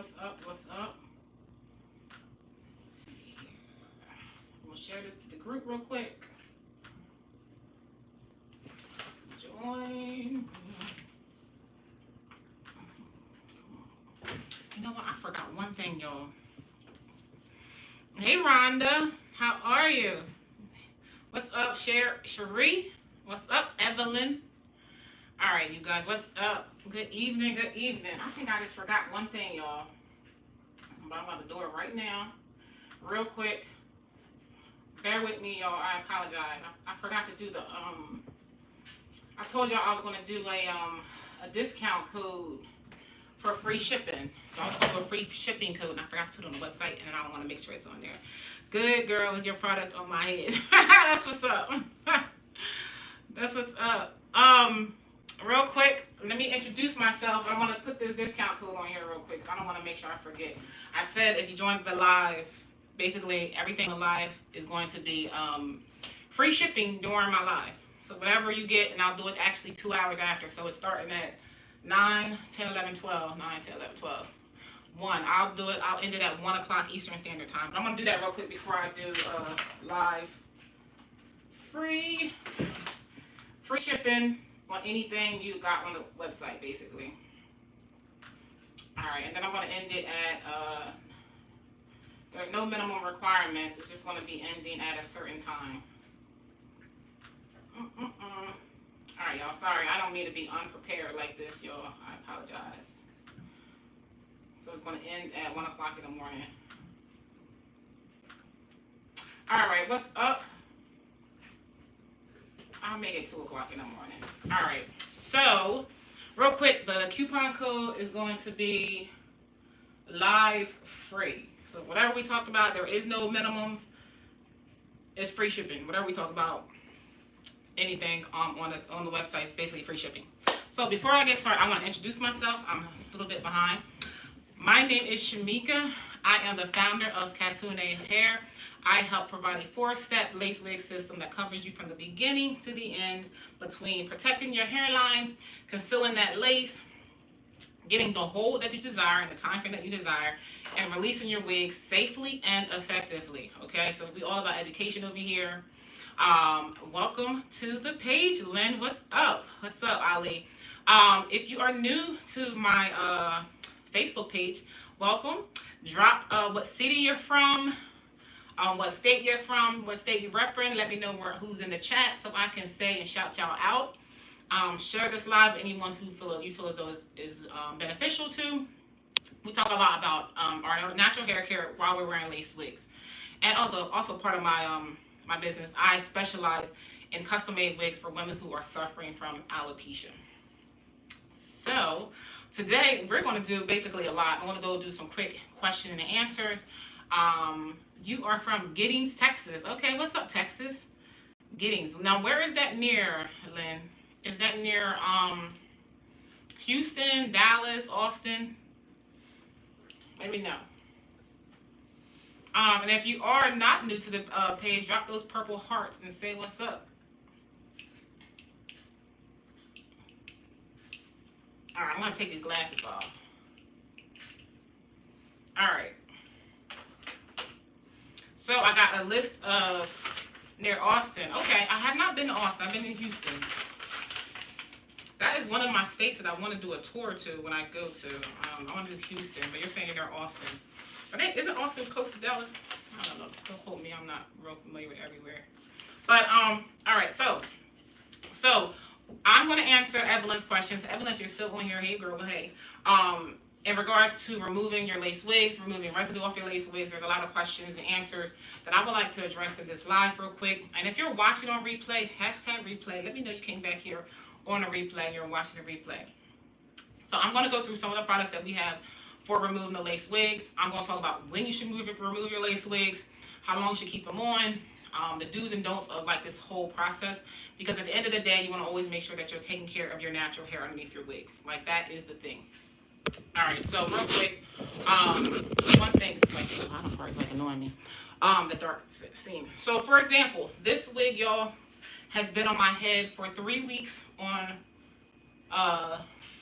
What's up? What's up? Let's see here. We'll share this to the group real quick. Join. You know what? I forgot one thing, y'all. Hey, Rhonda. How are you? What's up, Cherie? What's up, Evelyn? All right, you guys. What's up? Good evening. Good evening. I think I just forgot one thing, y'all. But I'm about to do it right now. Real quick. Bear with me, y'all. I apologize. I forgot to do the I told y'all I was gonna do a discount code for free shipping. So I was gonna do a free shipping code and I forgot to put it on the website and I want to make sure it's on there. Good girl with your product on my head. That's what's up. That's what's up. Real quick, let me introduce myself. I want to put this discount code on here real quick because I don't want to make sure I forget. I said if you join the live, basically everything in the live is going to be free shipping during my live. So whatever you get, and I'll do it actually 2 hours after. So it's starting at 9, 10, 11, 12, 9, 10, 11, 12. 1. I'll end it at 1 o'clock Eastern Standard Time. But I'm going to do that real quick before I do live. Free shipping on anything you got on the website, basically. Alright, and then I'm going to end it at, there's no minimum requirements. It's just going to be ending at a certain time. Alright, y'all. Sorry, I don't mean to be unprepared like this, y'all. I apologize. So it's going to end at 1 o'clock in the morning. Alright, what's up? I'll make it 2 o'clock in the morning. Alright, so real quick, the coupon code is going to be live free. So whatever we talked about, there is no minimums. It's free shipping. Whatever we talk about, anything on the website is basically free shipping. So before I get started, I want to introduce myself. I'm a little bit behind. My name is Shemika. I am the founder of Cafune Hair. I help provide a 4-step lace wig system that covers you from the beginning to the end, between protecting your hairline, concealing that lace, getting the hold that you desire in the time frame that you desire, and releasing your wig safely and effectively. Okay, so we all about education over here. Welcome to the page, Lynn. What's up? What's up, Ali? If you are new to my Facebook page, welcome. Drop what city you're from, what state you're from, what state you represent. Let me know who's in the chat so I can say and shout y'all out. Share this live with anyone who you feel as though is beneficial to. We talk a lot about our natural hair care while we're wearing lace wigs, and also part of my my business, I specialize in custom-made wigs for women who are suffering from alopecia. So today we're going to do basically a lot. I'm going to go do some quick question and answers. You are from Giddings, Texas. Okay, what's up, Texas? Giddings. Now, where is that near, Lynn? Is that near Houston, Dallas, Austin? Let me know. And if you are not new to the page, drop those purple hearts and say what's up. All right, I'm going to take these glasses off. All right. So I got a list of near Austin. Okay, I have not been to Austin. I've been in Houston. That is one of my states that I want to do a tour to when I go to. I want to do Houston, but you're saying you're near Austin. But isn't Austin close to Dallas? I don't know. Don't quote me. I'm not real familiar with everywhere. But all right. So I'm going to answer Evelyn's questions. Evelyn, if you're still on here, hey girl, well, hey. In regards to removing your lace wigs, removing residue off your lace wigs, there's a lot of questions and answers that I would like to address in this live real quick. And if you're watching on replay, hashtag replay, let me know you came back here on a replay and you're watching the replay. So I'm going to go through some of the products that we have for removing the lace wigs. I'm going to talk about when you should remove your lace wigs, how long you should keep them on, the do's and don'ts of like this whole process. Because at the end of the day, you want to always make sure that you're taking care of your natural hair underneath your wigs. Like that is the thing. All right, so real quick, one thing is like the bottom part is like annoying me. The dark seam. So for example, this wig, y'all, has been on my head for 3 weeks on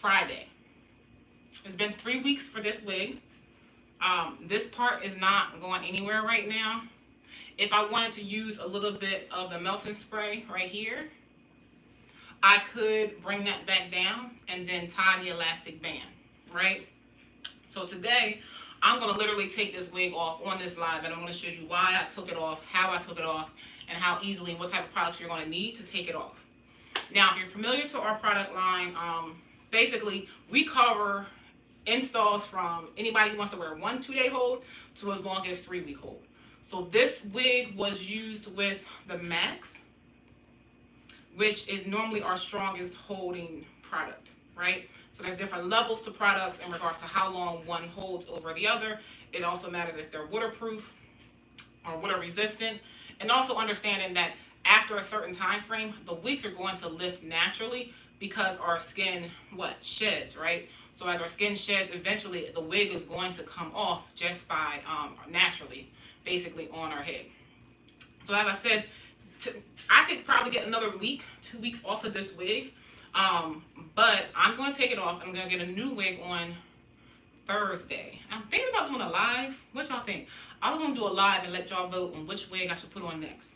Friday. It's been 3 weeks for this wig. This part is not going anywhere right now. If I wanted to use a little bit of the melting spray right here, I could bring that back down and then tie the elastic band, right? So today, I'm going to literally take this wig off on this live, and I'm going to show you why I took it off, how I took it off, and how easily, what type of products you're going to need to take it off. Now, if you're familiar to our product line, basically, we cover installs from anybody who wants to wear 1 2-day hold to as long as 3-week hold. So this wig was used with the Max, which is normally our strongest holding product, right? So there's different levels to products in regards to how long one holds over the other. It also matters if they're waterproof or water resistant, and also understanding that after a certain time frame, the wigs are going to lift naturally because our skin sheds, right? So as our skin sheds, eventually the wig is going to come off just by naturally, basically on our head. So as I said, I could probably get another week, 2 weeks off of this wig, but I'm going to take it off. I'm going to get a new wig on Thursday. I'm thinking about doing a live. What y'all think? I was going to do a live and let y'all vote on which wig I should put on next,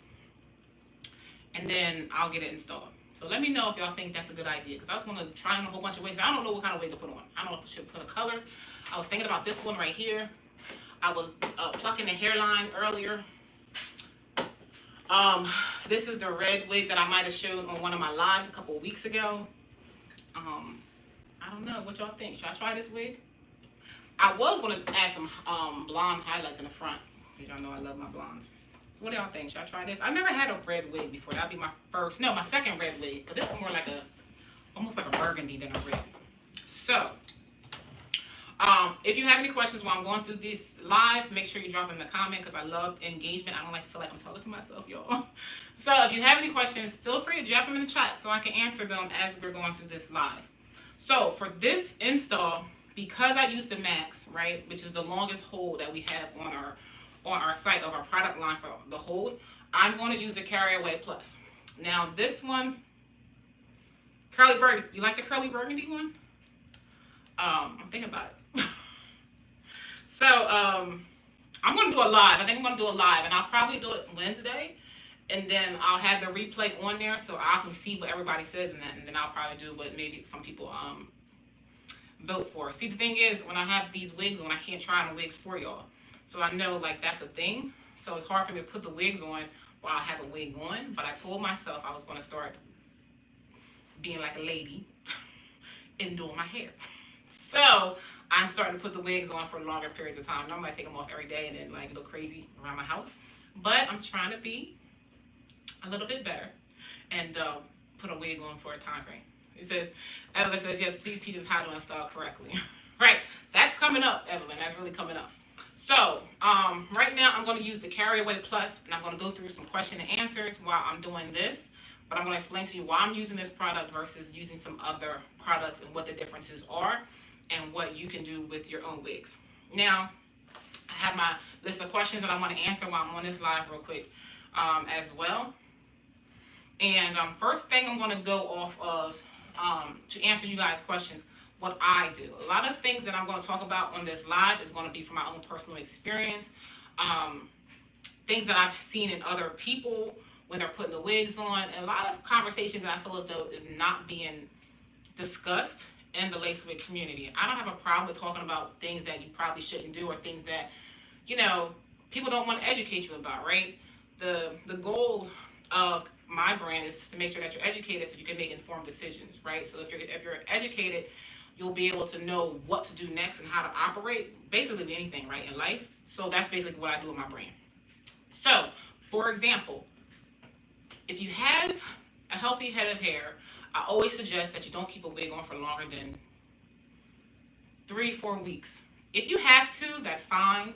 and then I'll get it installed. So let me know if y'all think that's a good idea, because I was going to try on a whole bunch of wigs. I don't know what kind of wig to put on. I don't know if I should put a color. I was thinking about this one right here. I was plucking the hairline earlier. This is the red wig that I might have showed on one of my lives a couple of weeks ago. I don't know what y'all think. Should I try this wig? I was going to add some blonde highlights in the front, because y'all know I love my blondes. So what do y'all think? Should I try this? I've never had a red wig before. That'd be my second red wig. But this is more like almost like a burgundy than a red. So, if you have any questions while I'm going through this live, make sure you drop in the comment, because I love engagement. I don't like to feel like I'm talking to myself, y'all. So if you have any questions, feel free to drop them in the chat so I can answer them as we're going through this live. So for this install, because I use the Max, right, which is the longest hold that we have on our site of our product line for the hold, I'm going to use the Carry Away Plus. Now this one, curly burgundy. You like the curly burgundy one? I'm thinking about it. So I'm going to do a live. I think I'm going to do a live, and I'll probably do it Wednesday, and then I'll have the replay on there so I can see what everybody says in that, and then I'll probably do what maybe some people vote for. See, the thing is, when I have these wigs on, I can't try on the wigs for y'all. So I know, like, that's a thing. So it's hard for me to put the wigs on while I have a wig on. But I told myself I was going to start being like a lady and doing my hair. So I'm starting to put the wigs on for longer periods of time. Normally I take them off every day and then like look crazy around my house. But I'm trying to be a little bit better and put a wig on for a time frame. It says, Evelyn says, yes, please teach us how to install correctly. Right, that's coming up, Evelyn. That's really coming up. So right now I'm going to use the Carry Away Plus, and I'm going to go through some question and answers while I'm doing this. But I'm going to explain to you why I'm using this product versus using some other products and what the differences are and what you can do with your own wigs. Now, I have my list of questions that I want to answer while I'm on this live real quick as well. And first thing I'm going to go off of to answer you guys' questions, what I do. A lot of things that I'm going to talk about on this live is going to be from my own personal experience. Things that I've seen in other people when they're putting the wigs on, and a lot of conversations that I feel as though is not being discussed in the lace wig community. I don't have a problem with talking about things that you probably shouldn't do or things that, you know, people don't want to educate you about, right? The goal of my brand is to make sure that you're educated so you can make informed decisions, right? So if you're educated, you'll be able to know what to do next and how to operate basically with anything, right, in life. So that's basically what I do with my brand. So, for example, if you have a healthy head of hair, I always suggest that you don't keep a wig on for longer than 3-4 weeks. If you have to, that's fine.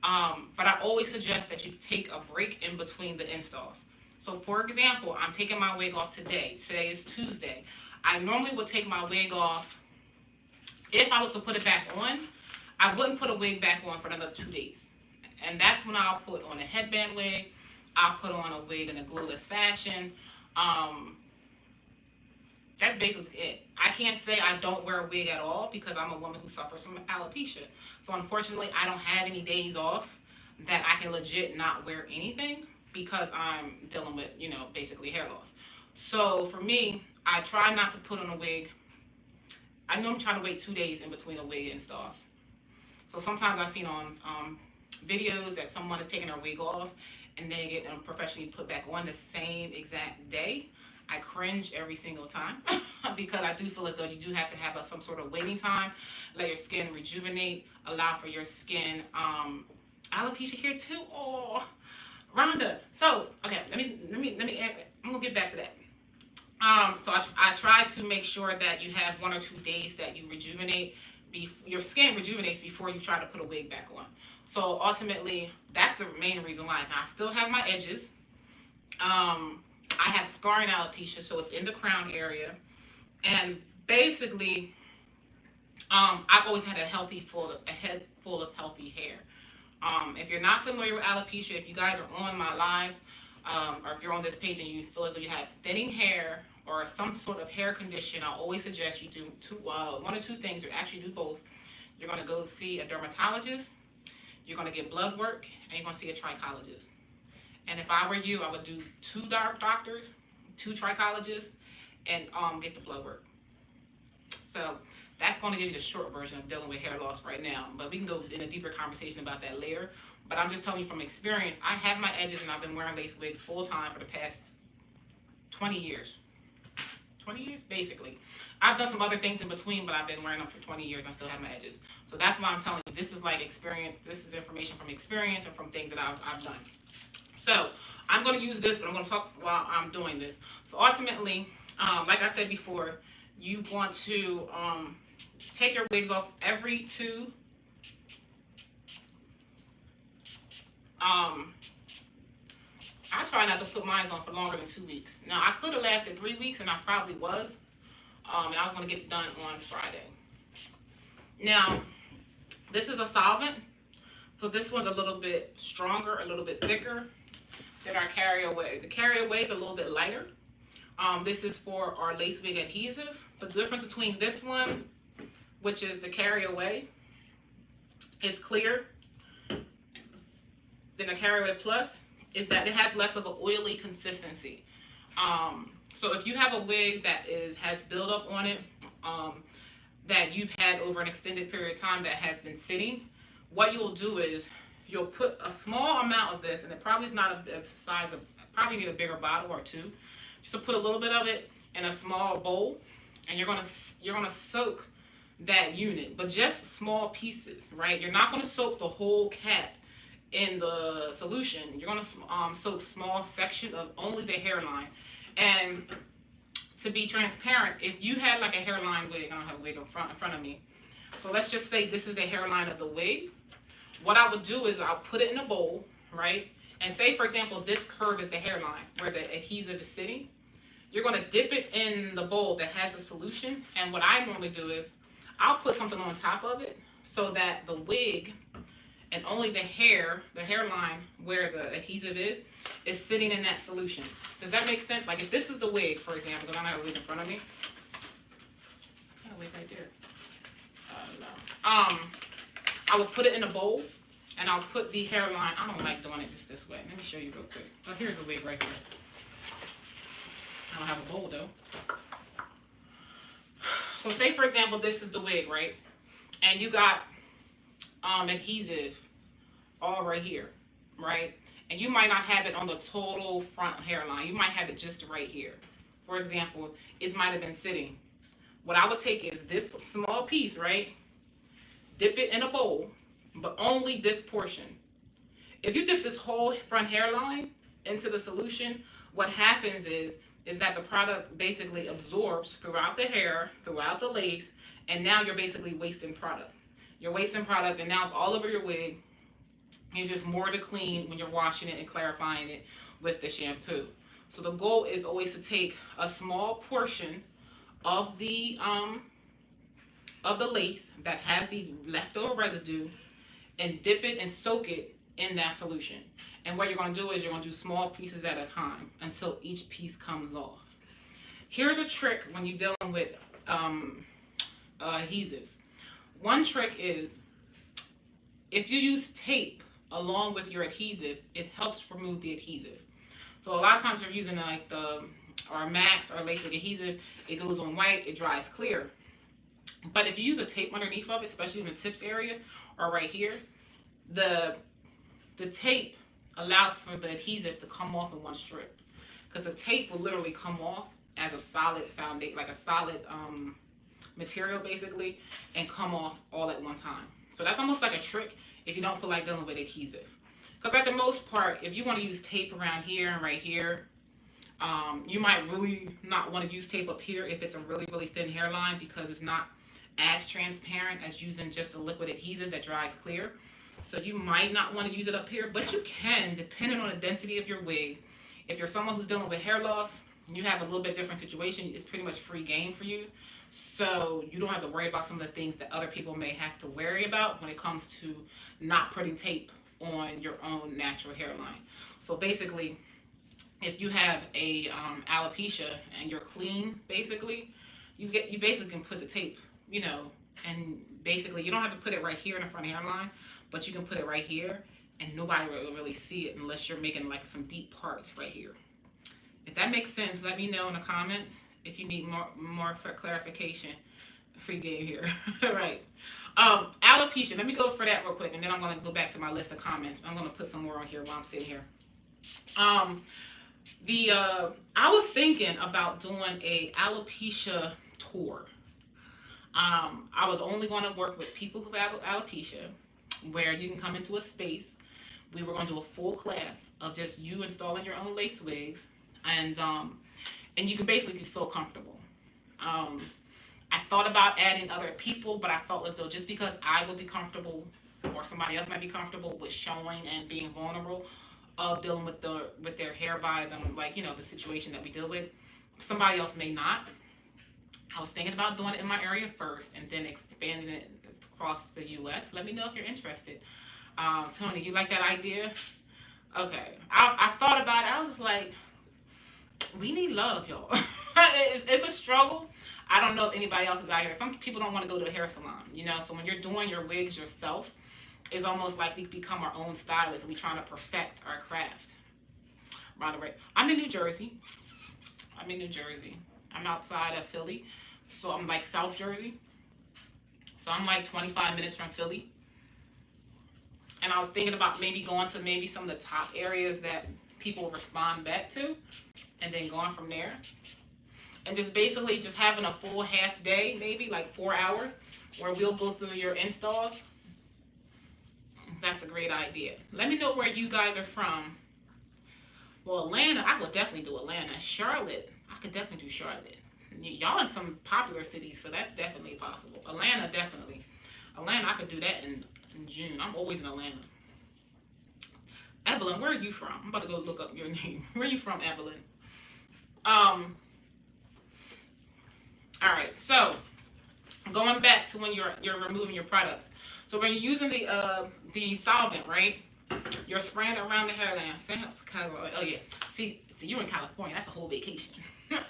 But I always suggest that you take a break in between the installs. So for example, I'm taking my wig off today. Today is Tuesday. I normally would take my wig off. If I was to put it back on, I wouldn't put a wig back on for another 2 days. And that's when I'll put on a headband wig. I'll put on a wig in a glueless fashion. That's basically it. I can't say I don't wear a wig at all because I'm a woman who suffers from alopecia. So unfortunately, I don't have any days off that I can legit not wear anything because I'm dealing with, basically hair loss. So for me, I try not to put on a wig. I know I'm trying to wait 2 days in between a wig installs. So sometimes I've seen on videos that someone is taking their wig off and they get them professionally put back on the same exact day. I cringe every single time because I do feel as though you do have to have some sort of waiting time, let your skin rejuvenate, allow for your skin. Alopecia here too. Oh, Rhonda. So okay, let me. I'm gonna get back to that. So I try to make sure that you have 1 or 2 days that you rejuvenate. Your skin rejuvenates before you try to put a wig back on. So ultimately, that's the main reason why. Now, I still have my edges. I have scarring alopecia, so it's in the crown area. And basically, I've always had a head full of healthy hair. If you're not familiar with alopecia, if you guys are on my lives, or if you're on this page and you feel as though you have thinning hair or some sort of hair condition, I always suggest you do 1 or 2 things, or actually do both. You're going to go see a dermatologist, you're going to get blood work, and you're going to see a trichologist. And if I were you, I would do 2 doctors, 2 trichologists, and get the blood work. So that's going to give you the short version of dealing with hair loss right now. But we can go in a deeper conversation about that later. But I'm just telling you from experience, I have my edges and I've been wearing lace wigs full time for the past 20 years. 20 years, basically. I've done some other things in between, but I've been wearing them for 20 years and I still have my edges. So that's why I'm telling you, this is like experience. This is information from experience and from things that I've done. So I'm going to use this, but I'm going to talk while I'm doing this. So ultimately, like I said before, you want to take your wigs off every 2. I try not to put mine on for longer than 2 weeks. Now, I could have lasted 3 weeks, and I probably was. And I was going to get it done on Friday. Now, this is a solvent. So this one's a little bit stronger, a little bit thicker than our carry-away. The carry-away is a little bit lighter. This is for our lace wig adhesive. The difference between this one, which is the carry-away, it's clear, than the carry-away plus, is that it has less of an oily consistency. So if you have a wig that has buildup on it, that you've had over an extended period of time that has been sitting, what you'll do is you'll put a small amount of this, and it probably is not a size of, probably need a bigger bottle or 2, just to put a little bit of it in a small bowl, and you're gonna soak that unit, but just small pieces, right? You're not gonna soak the whole cap in the solution. You're gonna soak small section of only the hairline. And to be transparent, if you had like a hairline wig, I don't have a wig in front of me. So let's just say this is the hairline of the wig. What I would do is I'll put it in a bowl, right? And say, for example, this curve is the hairline where the adhesive is sitting. You're going to dip it in the bowl that has a solution. And what I normally do is I'll put something on top of it so that the wig and only the hairline where the adhesive is sitting in that solution. Does that make sense? Like if this is the wig, for example, because I don't have a wig in front of me. I have a wig right there. I will put it in a bowl, and I'll put the hairline. I don't like doing it just this way. Let me show you real quick. Oh, here's the wig right here. I don't have a bowl though. So say for example, this is the wig, right? And you got adhesive all right here, right? And you might not have it on the total front hairline. You might have it just right here. For example, it might have been sitting. What I would take is this small piece, right? Dip it in a bowl, but only this portion. If you dip this whole front hairline into the solution, what happens is that the product basically absorbs throughout the hair, throughout the lace, and now you're basically wasting product. You're wasting product, and now it's all over your wig. It's just more to clean when you're washing it and clarifying it with the shampoo. So the goal is always to take a small portion of the lace that has the leftover residue and dip it and soak it in that solution. And what you're going to do is you're going to do small pieces at a time until each piece comes off. Here's a trick when you're dealing with adhesives. One trick is if you use tape along with your adhesive, it helps remove the adhesive. So a lot of times you're using like the or Max or basic adhesive, it goes on white, it dries clear. But if you use a tape underneath of it, especially in the tips area or right here, the tape allows for the adhesive to come off in one strip, because the tape will literally come off as a solid foundation, like a solid material basically, and come off all at one time. So that's almost like a trick if you don't feel like dealing with adhesive. Because at the most part, if you want to use tape around here and right here, you might really not want to use tape up here if it's a really, really thin hairline, because it's not as transparent as using just a liquid adhesive that dries clear. So you might not want to use it up here, but you can, depending on the density of your wig. If you're someone who's dealing with hair loss, you have a little bit different situation. It's pretty much free game for you. So you don't have to worry about some of the things that other people may have to worry about when it comes to not putting tape on your own natural hairline. So basically, if you have a alopecia and you're clean, basically, you basically can put the tape, you know, and basically you don't have to put it right here in the front hairline, but you can put it right here, and nobody will really see it unless you're making like some deep parts right here. If that makes sense, let me know in the comments if you need more for clarification. Free game here. Right. Alopecia. Let me go for that real quick, and then I'm going to go back to my list of comments. I'm going to put some more on here while I'm sitting here. I was thinking about doing a alopecia tour. I was only going to work with people who have alopecia, where you can come into a space. We were going to do a full class of just you installing your own lace wigs, and you can basically feel comfortable. I thought about adding other people, but I felt as though just because I would be comfortable, or somebody else might be comfortable with showing and being vulnerable of dealing with their hair by them, like, you know, the situation that we deal with, somebody else may not. I was thinking about doing it in my area first and then expanding it across the U.S. Let me know if you're interested. Tony, you like that idea? Okay. I thought about it. I was just like, we need love, y'all. It's a struggle. I don't know if anybody else is out here. Some people don't want to go to a hair salon, you know. So when you're doing your wigs yourself, it's almost like we become our own stylists and we're trying to perfect our craft. I'm in New Jersey. I'm outside of Philly. So I'm like South Jersey. So I'm like 25 minutes from Philly. And I was thinking about maybe going to maybe some of the top areas that people respond back to, and then going from there. And just basically just having a full half day, maybe like 4 hours, where we'll go through your installs. That's a great idea. Let me know where you guys are from. Well, Atlanta, I would definitely do Atlanta. Charlotte, I could definitely do Charlotte. Y'all in some popular cities, so that's definitely possible. Atlanta, definitely. Atlanta, I could do that in June. I'm always in Atlanta. Evelyn, where are you from? I'm about to go look up your name. Where are you from, Evelyn? All right, so going back to when you're removing your products. So when you're using the solvent, right? You're spraying it around the hairline. Oh yeah. See, you're in California. That's a whole vacation.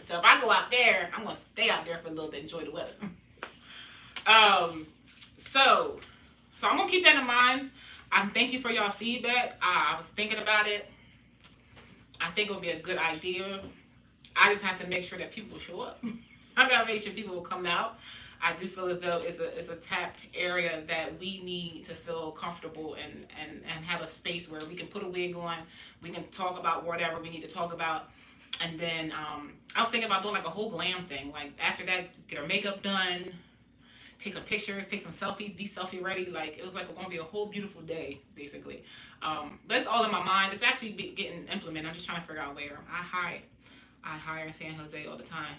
So if I go out there, I'm gonna stay out there for a little bit, enjoy the weather. So I'm gonna keep that in mind. Thank you for y'all feedback. I was thinking about it. I think it would be a good idea. I just have to make sure that people show up. I gotta make sure people will come out. I do feel as though it's a tapped area that we need to feel comfortable and have a space where we can put a wig on, we can talk about whatever we need to talk about. And then I was thinking about doing like a whole glam thing. Like after that, get our makeup done, take some pictures, take some selfies, be selfie ready. Like it was like going to be a whole beautiful day, basically. But it's all in my mind. It's actually getting implemented. I'm just trying to figure out where. I hire in San Jose all the time.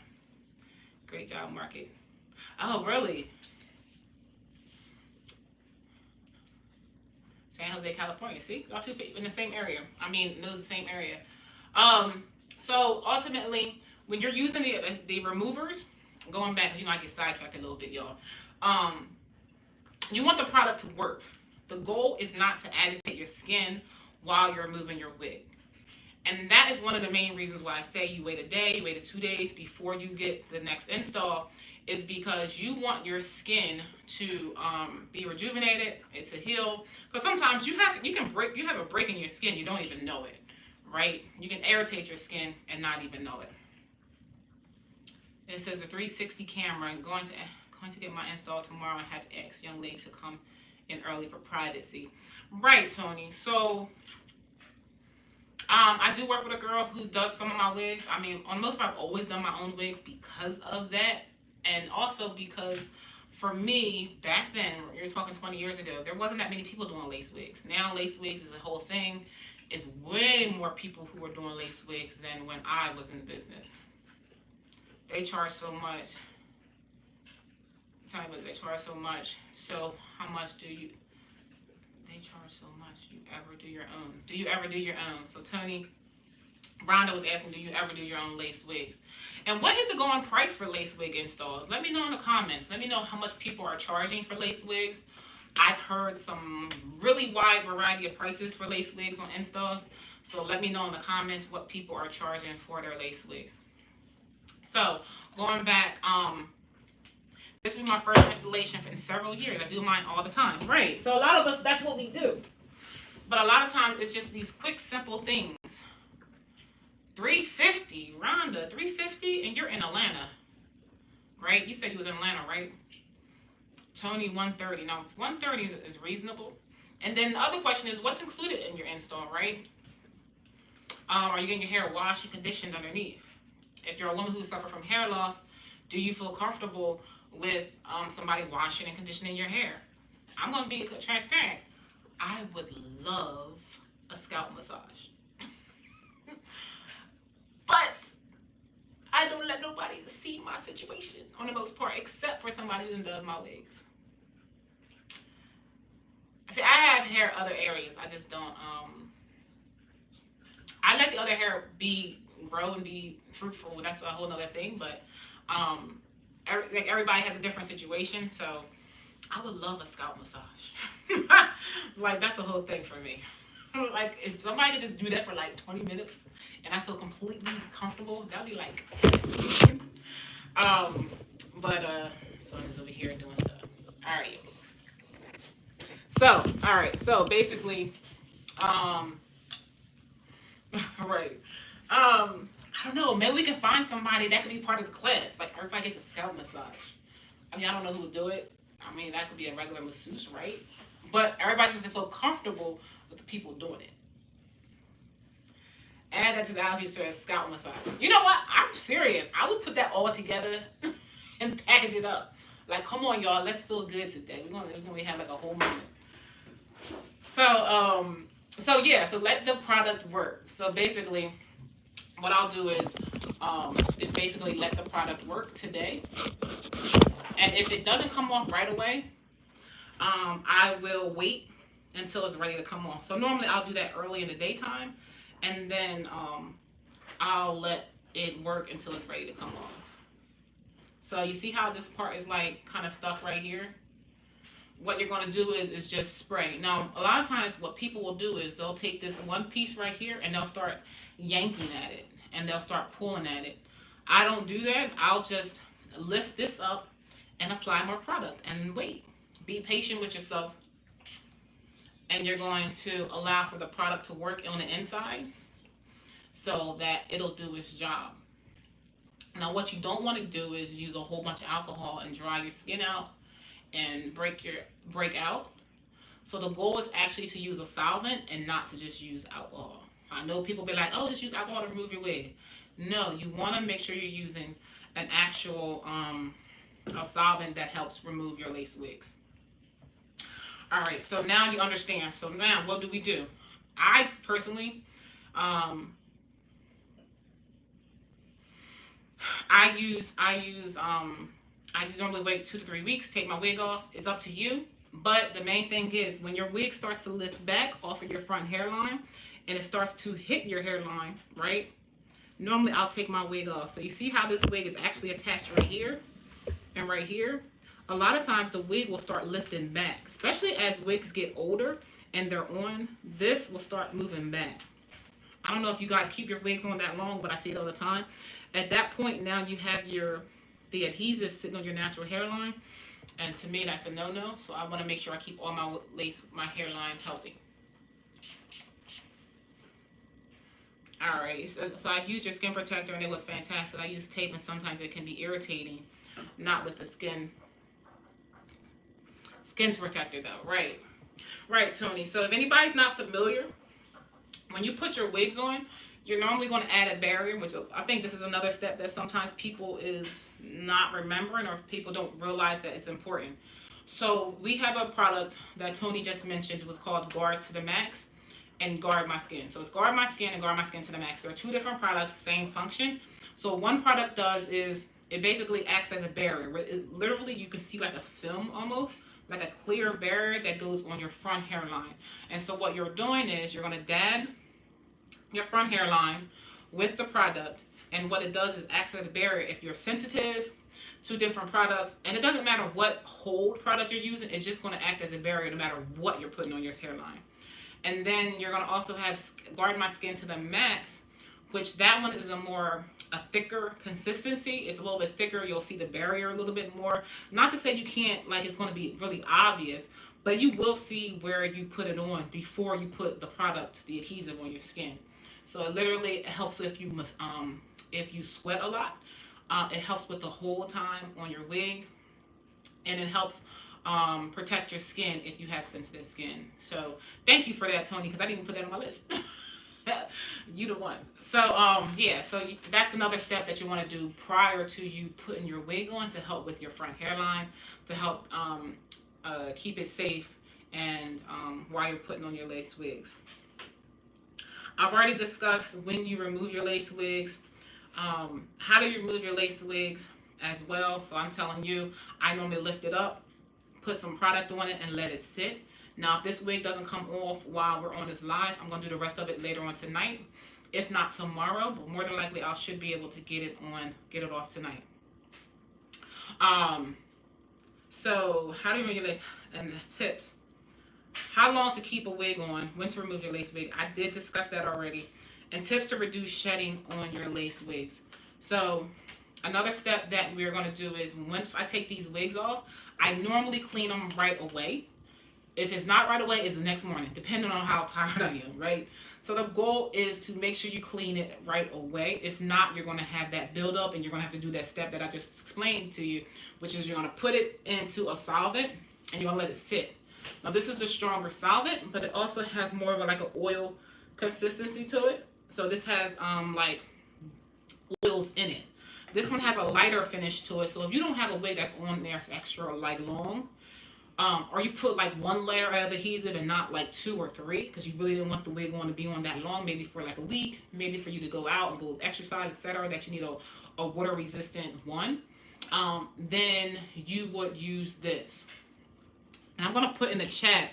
Great job market. Oh, really? San Jose, California. See, y'all two in the same area. I mean, it was the same area. So ultimately, when you're using the removers, going back, because you know I get sidetracked a little bit, y'all. You want the product to work. The goal is not to agitate your skin while you're removing your wig. And that is one of the main reasons why I say you wait a day, you wait 2 days before you get the next install, is because you want your skin to be rejuvenated, and to heal. Because sometimes you have a break in your skin, you don't even know it, right? You can irritate your skin and not even know it. It says the 360 camera. Going to get my install tomorrow. I had to ask young lady to come in early for privacy. Right, Tony. So I do work with a girl who does some of my wigs. I mean, on most part, I've always done my own wigs because of that. And also because for me, back then, you're talking 20 years ago, there wasn't that many people doing lace wigs. Now lace wigs is a whole thing. It's way more people who are doing lace wigs than when I was in the business. They charge so much. Tell me what they charge so much. So how much do you... They charge so much. Do you ever do your own? Do you ever do your own? So Tony, Rhonda was asking, do you ever do your own lace wigs? And what is the going price for lace wig installs? Let me know in the comments. Let me know how much people are charging for lace wigs. I've heard some really wide variety of prices for lace wigs on installs. So let me know in the comments what people are charging for their lace wigs. So going back, this will be my first installation in several years. I do mine all the time. Right. So a lot of us, that's what we do. But a lot of times it's just these quick, simple things. $350, Rhonda, $350, and you're in Atlanta, right? You said you was in Atlanta, right? Tony, $130. Now, $130 is reasonable. And then the other question is, what's included in your install, right? Are you getting your hair washed and conditioned underneath? If you're a woman who suffers from hair loss, do you feel comfortable with somebody washing and conditioning your hair? I'm going to be transparent. I would love a scalp massage. But I don't let nobody see my situation on the most part, except for somebody who does my wigs. See, I have hair other areas. I just don't, I let the other hair grow and be fruitful. That's a whole nother thing. But everybody has a different situation. So I would love a scalp massage. Like, that's a whole thing for me. Like, if somebody could just do that for like 20 minutes and I feel completely comfortable, that'd be like, Sonya's over here doing stuff. All right. So basically, right. I don't know, maybe we can find somebody that could be part of the class. Like, everybody gets a scalp massage. I mean, I don't know who would do it. I mean, that could be a regular masseuse, right? But everybody has to feel comfortable with the people doing it. Add that to the outfit to a scalp massage. You know what? I'm serious. I would put that all together and package it up. Like, come on, y'all. Let's feel good today. We're gonna have like a whole moment. So let the product work. So basically, what I'll do is basically let the product work today. And if it doesn't come off right away, I will wait until it's ready to come off. So normally I'll do that early in the daytime, and then I'll let it work until it's ready to come off. So you see how this part is like kind of stuck right here? What you're going to do is just spray. Now, a lot of times what people will do is they'll take this one piece right here and they'll start yanking at it, and they'll start pulling at it. I don't do that. I'll just lift this up and apply more product and wait. Be patient with yourself, and you're going to allow for the product to work on the inside so that it'll do its job. Now, what you don't want to do is use a whole bunch of alcohol and dry your skin out and break out. So the goal is actually to use a solvent and not to just use alcohol. I know people be like, oh, just use alcohol to remove your wig. No, you want to make sure you're using an actual a solvent that helps remove your lace wigs. All right, so now you understand. So now what do? I personally, I normally wait 2 to 3 weeks, take my wig off. It's up to you. But the main thing is when your wig starts to lift back off of your front hairline and it starts to hit your hairline, right? Normally I'll take my wig off. So you see how this wig is actually attached right here and right here? A lot of times the wig will start lifting back, especially as wigs get older and they're on, this will start moving back. I don't know if you guys keep your wigs on that long, but I see it all the time. At that point, now you have the adhesive sitting on your natural hairline, and to me, that's a no-no. So I want to make sure I keep all my hairline healthy. Alright, so I used your skin protector and it was fantastic. I use tape and sometimes it can be irritating. Not with the skin's protector though, right? Right, Tony. So if anybody's not familiar, when you put your wigs on, you're normally going to add a barrier, which I think this is another step that sometimes people is not remembering or people don't realize that it's important. So we have a product that Tony just mentioned. It was called Guard to the Max and Guard My Skin. So it's Guard My Skin and Guard My Skin to the Max. There are two different products, same function. So one product does is it basically acts as a barrier. It, literally, you can see like a film almost, like a clear barrier that goes on your front hairline. And so what you're doing is you're going to dab your front hairline with the product, and what it does is acts as a barrier if you're sensitive to different products. And it doesn't matter what hold product you're using, it's just going to act as a barrier no matter what you're putting on your hairline. And then you're going to also have Guard My Skin to the Max, which that one is a thicker consistency. It's a little bit thicker. You'll see the barrier a little bit more. Not to say you can't, like it's going to be really obvious, but you will see where you put it on before you put the product, the adhesive on your skin. So it literally helps if you sweat a lot. It helps with the hold time on your wig, and it helps protect your skin if you have sensitive skin. So thank you for that, Tony, because I didn't even put that on my list. You the one. So yeah, so that's another step that you want to do prior to you putting your wig on to help with your front hairline, to help keep it safe, and while you're putting on your lace wigs. I've already discussed when you remove your lace wigs, how do you remove your lace wigs as well. So I'm telling you, I normally lift it up, put some product on it, and let it sit. Now, if this wig doesn't come off while we're on this live, I'm going to do the rest of it later on tonight. If not tomorrow, but more than likely I should be able to get it off tonight. So how do you remove your lace, and tips? How long to keep a wig on, when to remove your lace wig. I did discuss that already. And tips to reduce shedding on your lace wigs. So another step that we're going to do is once I take these wigs off, I normally clean them right away. If it's not right away, it's the next morning, depending on how tired I am, right? So the goal is to make sure you clean it right away. If not, you're going to have that buildup, and you're going to have to do that step that I just explained to you, which is you're going to put it into a solvent, and you're going to let it sit. Now, this is the stronger solvent, but it also has more of like an oil consistency to it. So this has like oils in it. This one has a lighter finish to it. So if you don't have a wig that's on there extra like long, or you put like one layer of adhesive and not like 2 or 3, because you really didn't want the wig on to be on that long, maybe for like a week, maybe for you to go out and go exercise, etc., that you need a water resistant one, then you would use this. And I'm going to put in the chat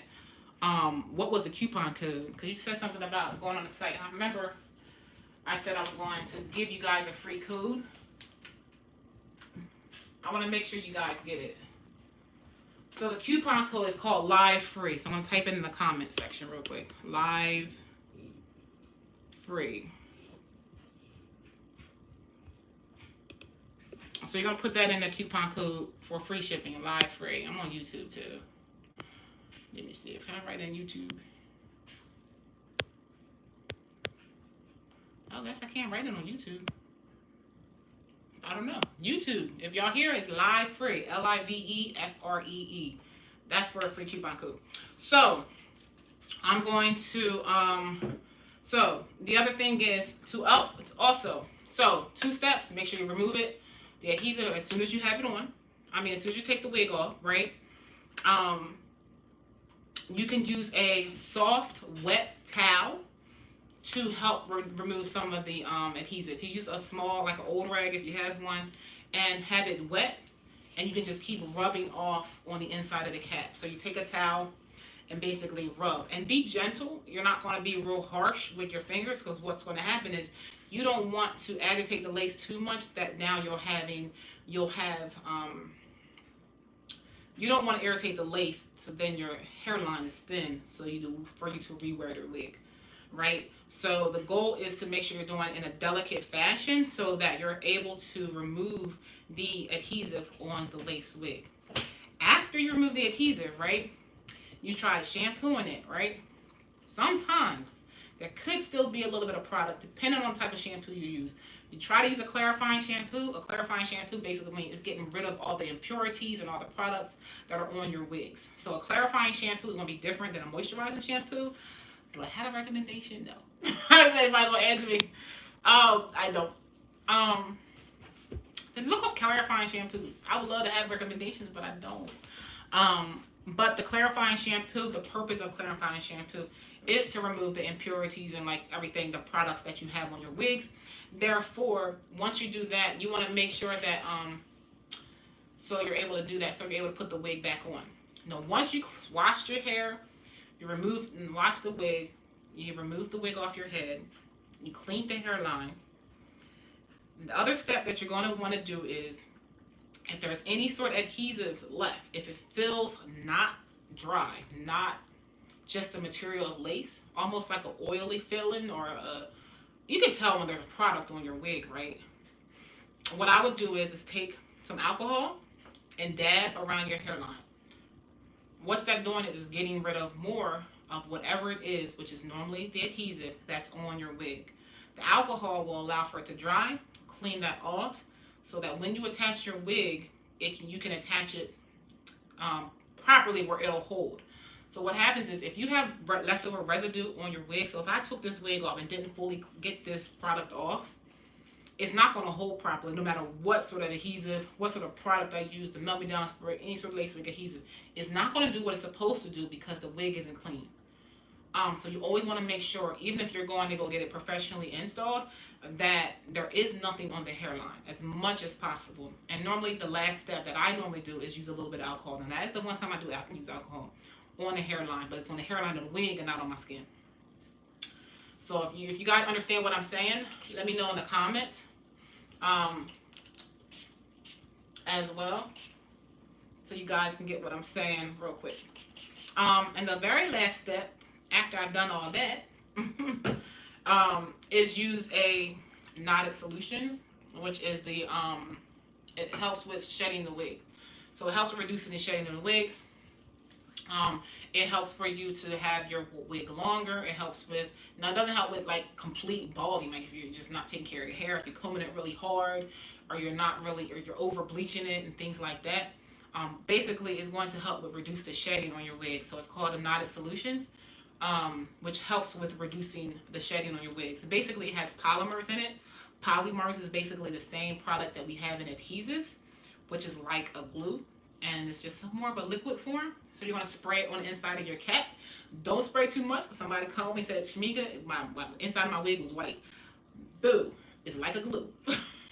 what was the coupon code, because you said something about going on the site. I remember I said I was going to give you guys a free code. I want to make sure you guys get it. So the coupon code is called Live Free. So I'm going to type it in the comment section real quick. Live Free. So you're going to put that in the coupon code for free shipping. Live Free. I'm on YouTube too. Let me see. Can I write in YouTube? Oh, I guess I can't write it on YouTube. I don't know. YouTube. If y'all hear, it's Live Free. LIVEFREE. That's for a free coupon code. So I'm going to so the other thing is so 2 steps. Make sure you remove it, the adhesive, as soon as you have it on. I mean, as soon as you take the wig off, right? You can use a soft, wet towel to help remove some of the adhesive. You use a small, like an old rag if you have one, and have it wet, and you can just keep rubbing off on the inside of the cap. So you take a towel and basically rub, and be gentle. You're not going to be real harsh with your fingers, because what's going to happen is you don't want to agitate the lace too much that now you don't want to irritate the lace, so then your hairline is thin, so for you to rewear the wig. right? So the goal is to make sure you're doing it in a delicate fashion so that you're able to remove the adhesive on the lace wig. After you remove the adhesive, right, you try shampooing it, right? Sometimes there could still be a little bit of product depending on the type of shampoo you use. You try to use a clarifying shampoo. A clarifying shampoo basically means it's getting rid of all the impurities and all the products that are on your wigs. So a clarifying shampoo is going to be different than a moisturizing shampoo. Do I have a recommendation? No. I say if I go answer me. I don't. Look up clarifying shampoos. I would love to have recommendations, but I don't. But the clarifying shampoo, the purpose of clarifying shampoo is to remove the impurities and like everything, the products that you have on your wigs. Therefore, once you do that, you want to make sure that so you're able to do that, so you're able to put the wig back on. Now, once you washed your hair, you remove and wash the wig, you remove the wig off your head, you clean the hairline. The other step that you're going to want to do is, if there's any sort of adhesives left, if it feels not dry, not just a material of lace, almost like an oily feeling, or you can tell when there's a product on your wig, right? What I would do is take some alcohol and dab around your hairline. What's that doing is getting rid of more of whatever it is, which is normally the adhesive that's on your wig. The alcohol will allow for it to dry, clean that off, so that when you attach your wig, you can attach it properly where it'll hold. So what happens is, if you have leftover residue on your wig, so if I took this wig off and didn't fully get this product off, it's not going to hold properly no matter what sort of adhesive, what sort of product I use, the Mellow Out Spray, any sort of lace wig adhesive. It's not going to do what it's supposed to do because the wig isn't clean. So you always want to make sure, even if you're going to go get it professionally installed, that there is nothing on the hairline as much as possible. And normally the last step that I normally do is use a little bit of alcohol. And that is the one time I do use alcohol on the hairline, but it's on the hairline of the wig and not on my skin. So if you guys understand what I'm saying, let me know in the comments as well, so you guys can get what I'm saying real quick. And the very last step, after I've done all that, is use a knotted solution, which is the it helps with shedding the wig. So it helps with reducing the shedding of the wigs. It helps for you to have your wig longer. It helps with, now it doesn't help with like complete balding, like if you're just not taking care of your hair, if you're combing it really hard, or you're not really, or you're over bleaching it and things like that. Basically it's going to help with reduce the shedding on your wig. So it's called a knotted solutions, which helps with reducing the shedding on your wigs. Basically it has polymers in it. Polymers is basically the same product that we have in adhesives, which is like a glue. And it's just more of a liquid form. So you want to spray it on the inside of your cap. Don't spray too much, because somebody called me and said, Shemika, my inside of my wig was white. Boo. It's like a glue.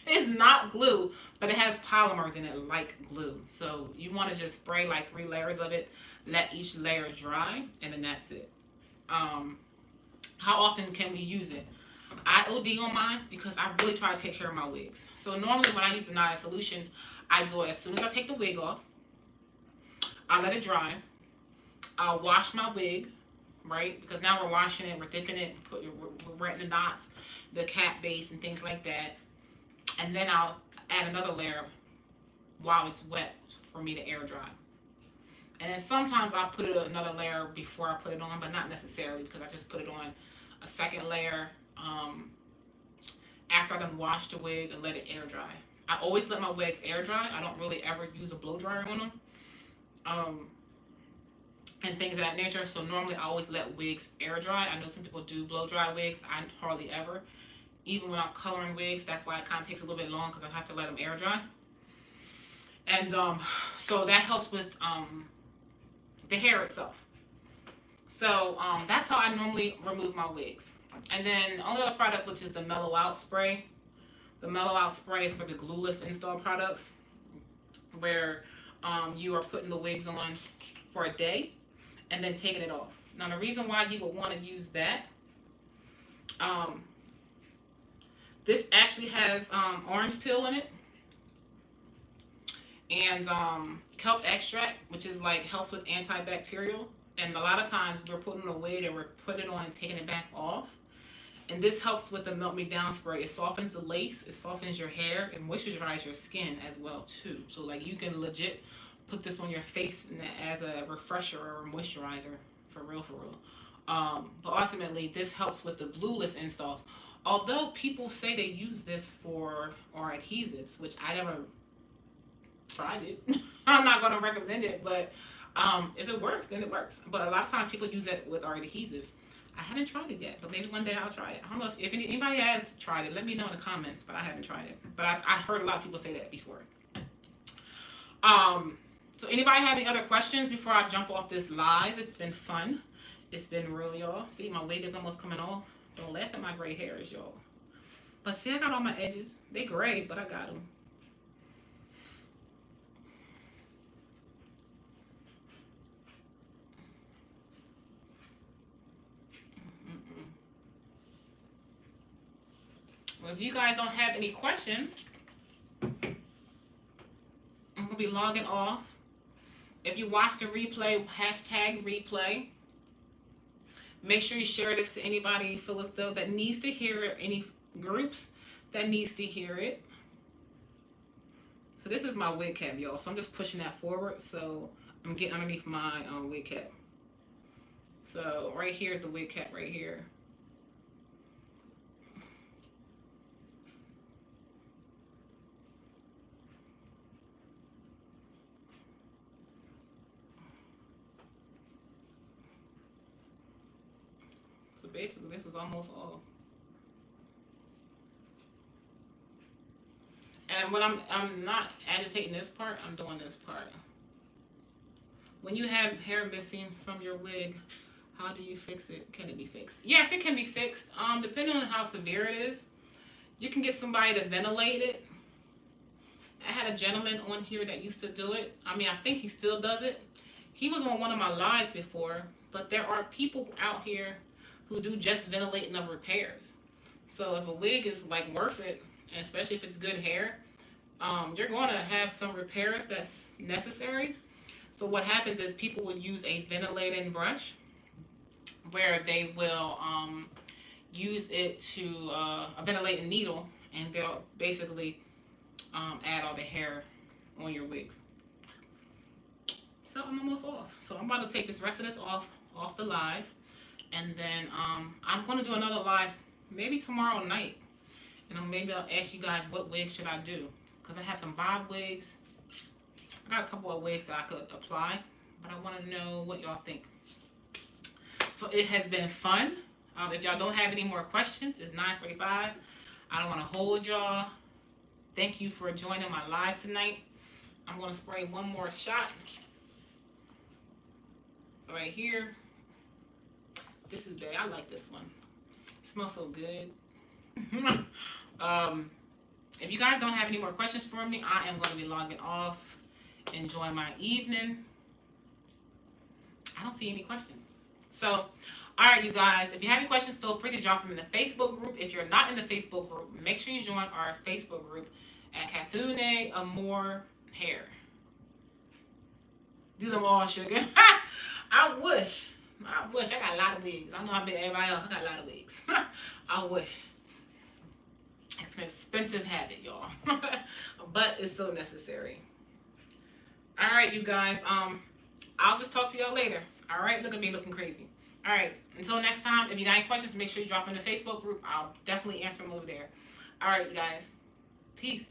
It's not glue, but it has polymers in it like glue. So you want to just spray like 3 layers of it, let each layer dry, and then that's it. How often can we use it? I OD on mine because I really try to take care of my wigs. So normally when I use the knotted solutions, I do it as soon as I take the wig off. I let it dry. I'll wash my wig, right? Because now we're washing it, we're dipping it, we're wetting the knots, the cap base and things like that. And then I'll add another layer while it's wet for me to air dry. And then sometimes I'll put another layer before I put it on, but not necessarily, because I just put it on a second layer after I've done washed the wig and let it air dry. I always let my wigs air dry. I don't really ever use a blow dryer on them. And things of that nature. So normally I always let wigs air dry. I know some people do blow dry wigs. I hardly ever. Even when I'm coloring wigs, that's why it kind of takes a little bit long, because I have to let them air dry. And so that helps with the hair itself. So that's how I normally remove my wigs. And then the only other product, which is the Mellow Out Spray. The Mellow Out Spray is for the glueless install products, where you are putting the wigs on for a day and then taking it off. Now the reason why you would want to use that, this actually has orange peel in it, and kelp extract, which is like helps with antibacterial And a lot of times we're putting a wig and we're putting it on and taking it back off. And this helps with the Melt Me Down spray. It softens the lace, it softens your hair, it moisturizes your skin as well too. So like you can legit put this on your face as a refresher or a moisturizer, for real, for real. But ultimately, this helps with the glueless installs. Although people say they use this for our adhesives, which I never tried it. I'm not going to recommend it, but if it works, then it works. But a lot of times people use it with our adhesives. I haven't tried it yet, but maybe one day I'll try it. I don't know if anybody has tried it. Let me know in the comments, but I haven't tried it. But I heard a lot of people say that before. So anybody have any other questions before I jump off this live? It's been fun. It's been real, y'all. See, my wig is almost coming off. Don't laugh at my gray hairs, y'all. But see, I got all my edges. They gray, but I got them. Well, if you guys don't have any questions, I'm going to be logging off. If you watch the replay, hashtag replay. Make sure you share this to anybody you feel as though that needs to hear it, any groups that needs to hear it. So this is my wig cap, y'all. So I'm just pushing that forward. So I'm getting underneath my wig cap. So right here is the wig cap right here. Basically, this was almost all. And when I'm not agitating this part, I'm doing this part. When you have hair missing from your wig, how do you fix it? Can it be fixed? Yes, it can be fixed. Depending on how severe it is, you can get somebody to ventilate it. I had a gentleman on here that used to do it. I mean, I think he still does it. He was on one of my lives before, but there are people out here who do just ventilating of repairs. So if a wig is like worth it, and especially if it's good hair, you're going to have some repairs that's necessary. So what happens is people would use a ventilating brush where they will use it to a ventilating needle, and they'll basically add all the hair on your wigs. So I'm almost off. So I'm about to take this rest of this off the live. And then I'm going to do another live maybe tomorrow night. And maybe I'll ask you guys what wig should I do. Because I have some bob wigs. I got a couple of wigs that I could apply. But I want to know what y'all think. So it has been fun. If y'all don't have any more questions, it's 9:45. I don't want to hold y'all. Thank you for joining my live tonight. I'm going to spray one more shot. Right here. This is bad. I like this one. It smells so good. If you guys don't have any more questions for me, I am going to be logging off. Enjoy my evening. I don't see any questions. So, alright you guys. If you have any questions, feel free to drop them in the Facebook group. If you're not in the Facebook group, make sure you join our Facebook group at Kathune Amore Hair. Do them all, sugar. I wish. I got a lot of wigs. I know I've been everybody else. I got a lot of wigs. I wish. It's an expensive habit, y'all. But it's so necessary. Alright, you guys. I'll just talk to y'all later. Alright, look at me looking crazy. Alright, until next time, if you got any questions, make sure you drop in the Facebook group. I'll definitely answer them over there. Alright, you guys. Peace.